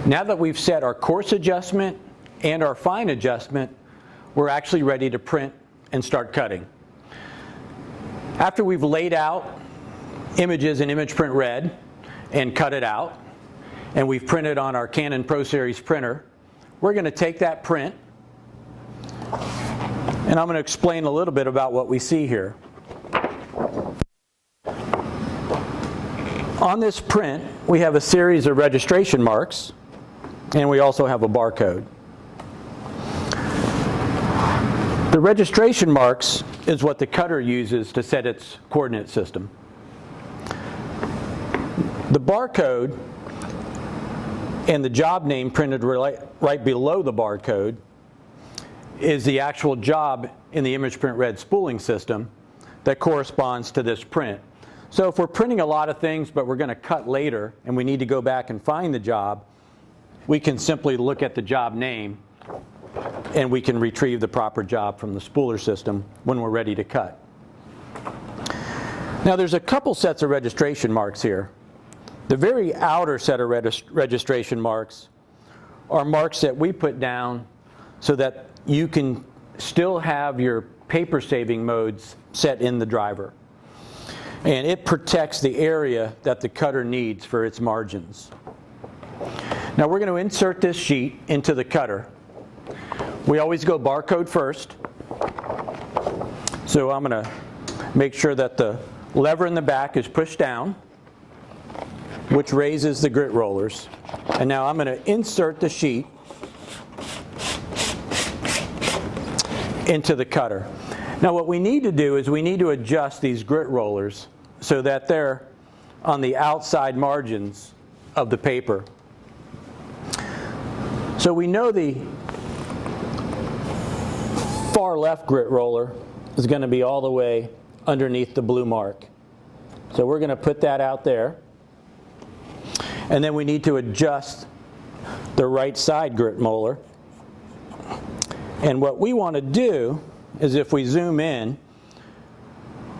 Now that we've set our coarse adjustment and our fine adjustment, we're actually ready to print and start cutting. After we've laid out images in Image Print Red and cut it out, and we've printed on our Canon Pro Series printer, we're going to take that print, and I'm going to explain a little bit about what we see here. On this print, we have a series of registration marks, and we also have a barcode. The registration marks is what the cutter uses to set its coordinate system. The barcode and the job name printed right below the barcode is the actual job in the Image Print Red spooling system that corresponds to this print. So if we're printing a lot of things but we're going to cut later and we need to go back and find the job, we can simply look at the job name and we can retrieve the proper job from the spooler system when we're ready to cut. Now there's a couple sets of registration marks here. The very outer set of registration marks are marks that we put down so that you can still have your paper saving modes set in the driver. And it protects the area that the cutter needs for its margins. Now we're going to insert this sheet into the cutter. We always go barcode first. So I'm going to make sure that the lever in the back is pushed down, which raises the grit rollers. And now I'm going to insert the sheet into the cutter. Now what we need to do is we need to adjust these grit rollers so that they're on the outside margins of the paper. So we know the far left grit roller is going to be all the way underneath the blue mark. So we're going to put that out there. And then we need to adjust the right side grit roller. And what we want to do is, if we zoom in,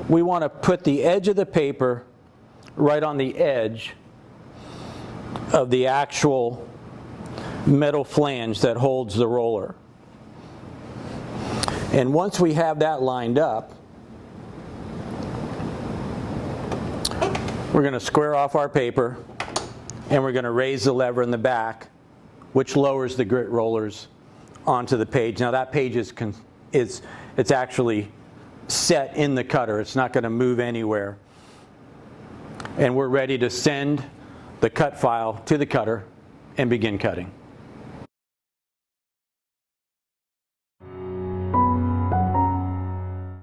we want to put the edge of the paper right on the edge of the actual metal flange that holds the roller. And once we have that lined up, we're going to square off our paper and we're going to raise the lever in the back, which lowers the grit rollers onto the page. Now that page it's actually set in the cutter. It's not going to move anywhere. And we're ready to send the cut file to the cutter and begin cutting.